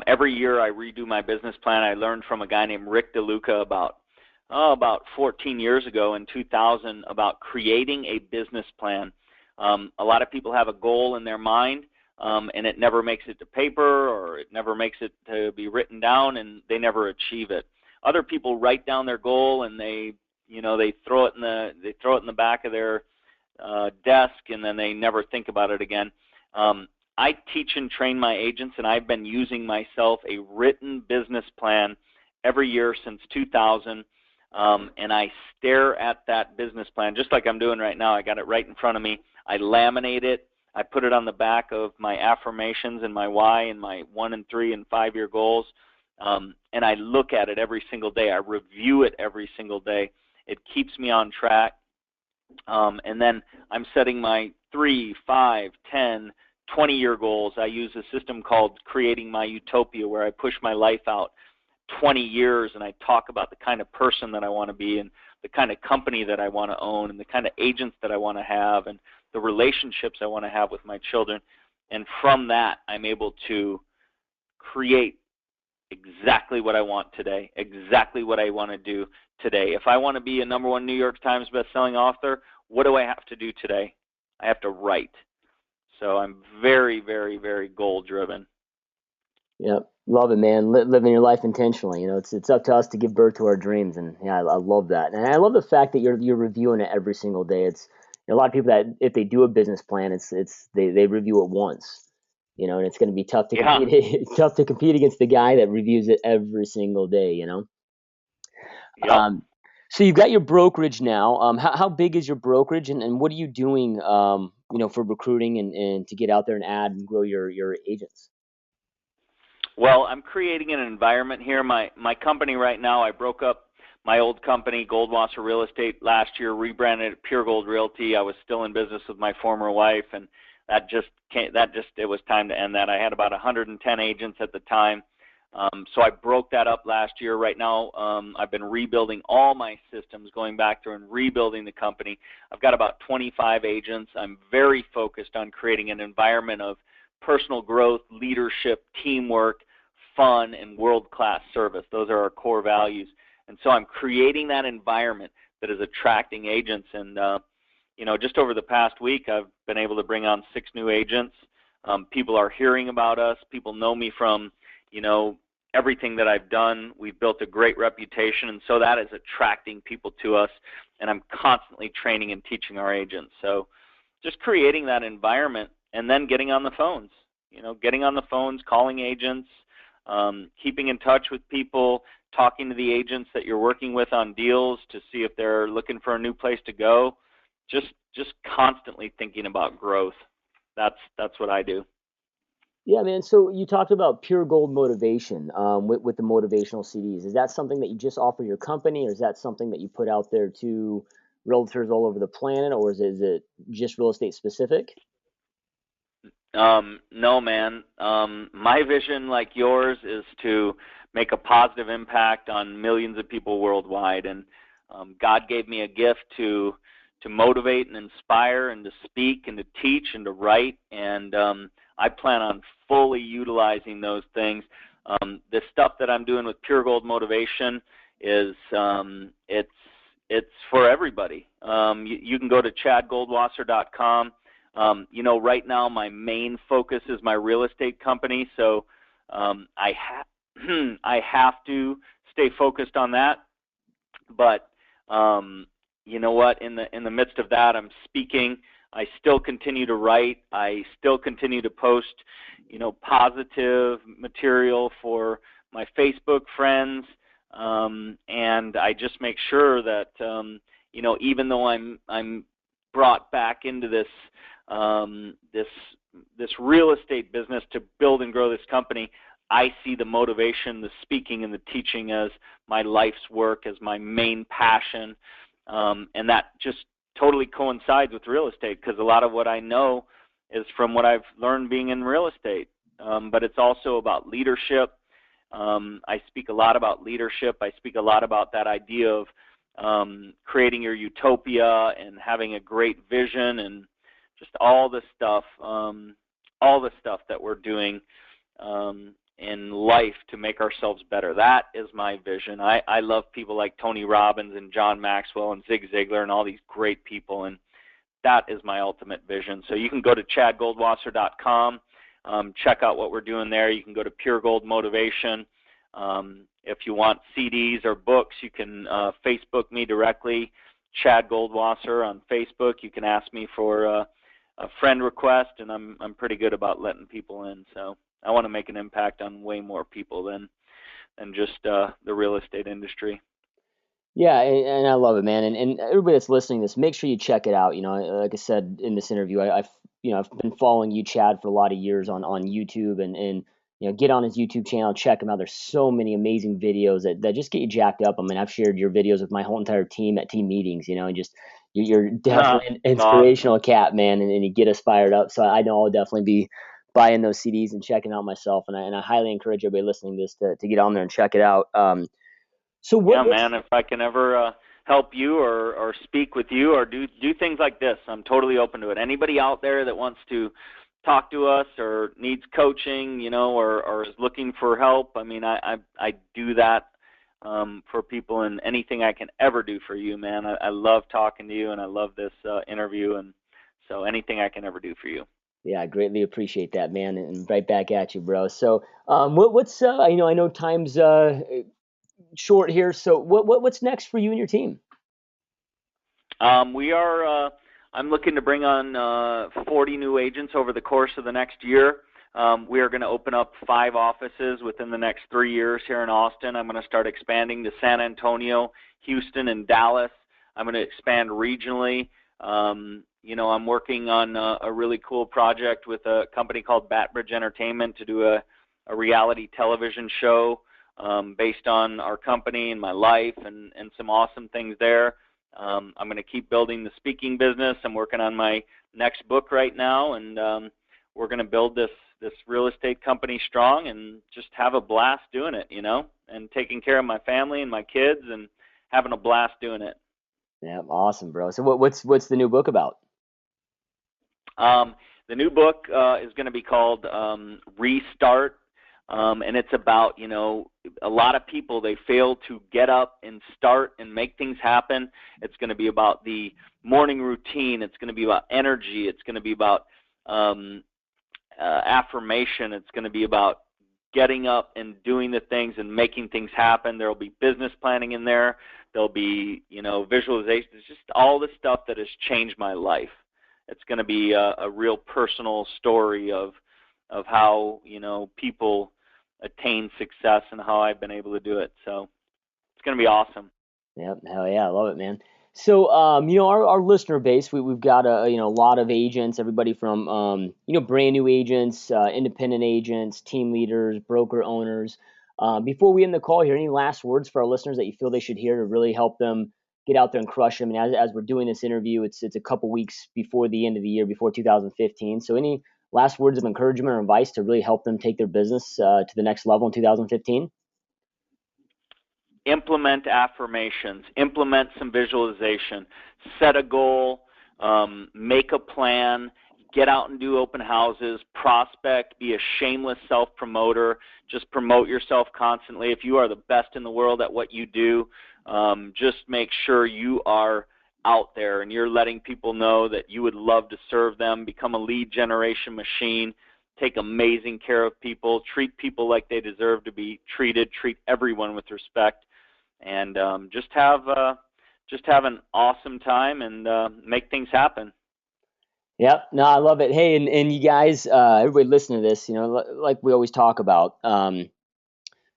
Every year I redo my business plan. I learned from a guy named Rick DeLuca about 14 years ago in 2000 about creating a business plan. A lot of people have a goal in their mind, and it never makes it to paper, or it never makes it to be written down, and they never achieve it. Other people write down their goal and they throw it in the back of their desk, and then they never think about it again. I teach and train my agents, and I've been using myself a written business plan every year since 2000. And I stare at that business plan just like I'm doing right now. I got it right in front of me. I laminate it. I put it on the back of my affirmations and my why and my 1 and 3 and 5 year goals. And I look at it every single day. I review it every single day. It keeps me on track. And then I'm setting my 3, 5, 10, 20-year goals. I use a system called Creating My Utopia, where I push my life out 20 years and I talk about the kind of person that I want to be and the kind of company that I want to own and the kind of agents that I want to have and the relationships I want to have with my children. And from that, I'm able to create exactly what I want today, exactly what I want to do today. If I want to be a #1 New York Times bestselling author, what do I have to do today? I have to write. So I'm very, very, very goal driven. Yep. Love it, man. Living your life intentionally. It's up to us to give birth to our dreams, and yeah, I love that, and I love the fact that you're reviewing it every single day. It's a lot of people that if they do a business plan, they review it once, and it's going to be tough to Yeah. compete. Tough to compete against the guy that reviews it every single day. Yep. Um, so you've got your brokerage now. How big is your brokerage, and what are you doing, for recruiting and to get out there and add and grow your agents? Well, I'm creating an environment here. My company right now, I broke up my old company, Goldwasser Real Estate, last year, rebranded it Pure Gold Realty. I was still in business with my former wife, and it was time to end that. I had about 110 agents at the time. So I broke that up last year. Right now, I've been rebuilding all my systems, going back through and rebuilding the company. I've got about 25 agents. I'm very focused on creating an environment of personal growth, leadership, teamwork, fun, and world-class service. Those are our core values. And so I'm creating that environment that is attracting agents. And, just over the past week, I've been able to bring on 6 new agents. People are hearing about us. People know me from, everything that I've done. We've built a great reputation, and so that is attracting people to us, and I'm constantly training and teaching our agents. So just creating that environment and then getting on the phones, calling agents, keeping in touch with people, talking to the agents that you're working with on deals to see if they're looking for a new place to go. Just constantly thinking about growth. That's what I do. Yeah, man. So you talked about pure gold motivation with the motivational CDs. Is that something that you just offer your company, or is that something that you put out there to realtors all over the planet, or is it just real estate specific? No, man. My vision, like yours, is to make a positive impact on millions of people worldwide. And God gave me a gift to motivate and inspire and to speak and to teach and to write. And I plan on fully utilizing those things. The stuff that I'm doing with Pure Gold Motivation is it's for everybody. You can go to chadgoldwasser.com. Right now my main focus is my real estate company, so I have to stay focused on that. But you know what? In the midst of that, I'm speaking. I still continue to write. I still continue to post, positive material for my Facebook friends, and I just make sure that even though I'm brought back into this real estate business to build and grow this company, I see the motivation, the speaking, and the teaching as my life's work, as my main passion, and that just totally coincides with real estate because a lot of what I know is from what I've learned being in real estate. But it's also about leadership. I speak a lot about leadership. I speak a lot about that idea of creating your utopia and having a great vision and just all the stuff that we're doing in life to make ourselves better. That is my vision. I love people like Tony Robbins and John Maxwell and Zig Ziglar and all these great people, and that is my ultimate vision. So you can go to chadgoldwasser.com, check out what we're doing there. You can go to Pure Gold Motivation. If you want CDs or books, you can Facebook me directly, Chad Goldwasser on Facebook. You can ask me for a friend request, and I'm pretty good about letting people in. So I want to make an impact on way more people than just the real estate industry. Yeah, and I love it, man. And everybody that's listening to this, make sure you check it out. Like I said in this interview, I've been following you, Chad, for a lot of years on YouTube, and get on his YouTube channel, check him out. There's so many amazing videos that just get you jacked up. I mean, I've shared your videos with my whole entire team at team meetings, and just you're definitely an inspirational cat, man, and you get us fired up. So I know I'll definitely be buying those CDs and checking out myself, and I highly encourage everybody listening to this to get on there and check it out. So yeah, man, if I can ever help you or speak with you or do things like this, I'm totally open to it. Anybody out there that wants to talk to us or needs coaching, or is looking for help, I mean, I do that for people, and anything I can ever do for you, man. I love talking to you, and I love this interview, and so anything I can ever do for you. Yeah, I greatly appreciate that, man, and right back at you, bro. So, what's I know time's short here. So, what's next for you and your team? We are. I'm looking to bring on 40 new agents over the course of the next year. We are going to open up 5 offices within the next 3 years here in Austin. I'm going to start expanding to San Antonio, Houston, and Dallas. I'm going to expand regionally. I'm working on a really cool project with a company called Batbridge Entertainment to do a reality television show based on our company and my life and some awesome things there. I'm going to keep building the speaking business. I'm working on my next book right now, and we're going to build this this real estate company strong and just have a blast doing it, and taking care of my family and my kids and having a blast doing it. Yeah, awesome, bro. So what's the new book about? The new book is going to be called Restart, and it's about, a lot of people, they fail to get up and start and make things happen. It's going to be about the morning routine. It's going to be about energy. It's going to be about affirmation. It's going to be about getting up and doing the things and making things happen. There will be business planning in there. There'll be, visualization. It's just all the stuff that has changed my life. It's going to be a real personal story of how, people attain success and how I've been able to do it. So it's going to be awesome. Yep, hell yeah, I love it, man. So, our listener base, we've got a lot of agents, everybody from brand new agents, independent agents, team leaders, broker owners. Before we end the call here, any last words for our listeners that you feel they should hear to really help them get out there and crush it? I mean, as we're doing this interview, it's a couple weeks before the end of the year, before 2015. So, any last words of encouragement or advice to really help them take their business to the next level in 2015? Implement affirmations, implement some visualization, set a goal, make a plan, get out and do open houses, prospect, be a shameless self-promoter, just promote yourself constantly. If you are the best in the world at what you do, just make sure you are out there and you're letting people know that you would love to serve them, become a lead generation machine, take amazing care of people, treat people like they deserve to be treated, treat everyone with respect. And just have an awesome time and make things happen. Yep, no, I love it. Hey, and you guys, everybody listening to this, like we always talk about,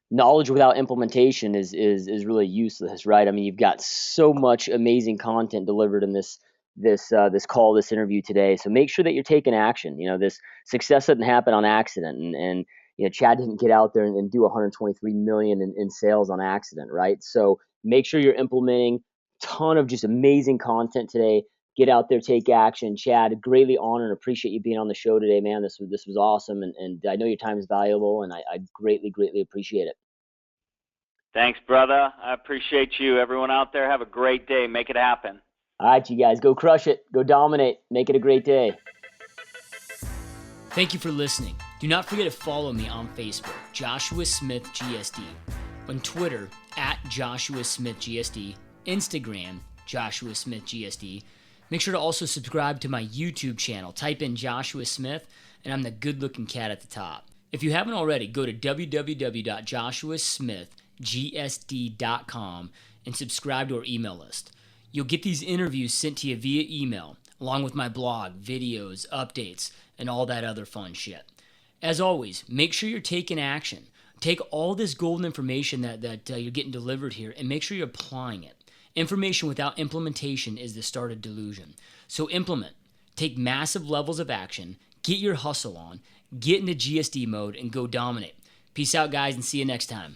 knowledge without implementation is really useless, right? I mean, you've got so much amazing content delivered in this call, this interview today. So make sure that you're taking action. This success doesn't happen on accident, and Chad didn't get out there and do 123 million in sales on accident, right? So make sure you're implementing a ton of just amazing content today. Get out there, take action. Chad, greatly honor and appreciate you being on the show today, man. This was awesome, and I know your time is valuable, and I greatly appreciate it. Thanks, brother. I appreciate you. Everyone out there, have a great day. Make it happen. All right, you guys, go crush it. Go dominate. Make it a great day. Thank you for listening. Do not forget to follow me on Facebook, Joshua Smith GSD, on Twitter, @Joshua Smith GSD, Instagram, Joshua Smith GSD. Make sure to also subscribe to my YouTube channel. Type in Joshua Smith, and I'm the good-looking cat at the top. If you haven't already, go to www.joshuasmithgsd.com and subscribe to our email list. You'll get these interviews sent to you via email, along with my blog, videos, updates, and all that other fun shit. As always, make sure you're taking action. Take all this golden information that you're getting delivered here and make sure you're applying it. Information without implementation is the start of delusion. So implement. Take massive levels of action. Get your hustle on. Get into GSD mode and go dominate. Peace out, guys, and see you next time.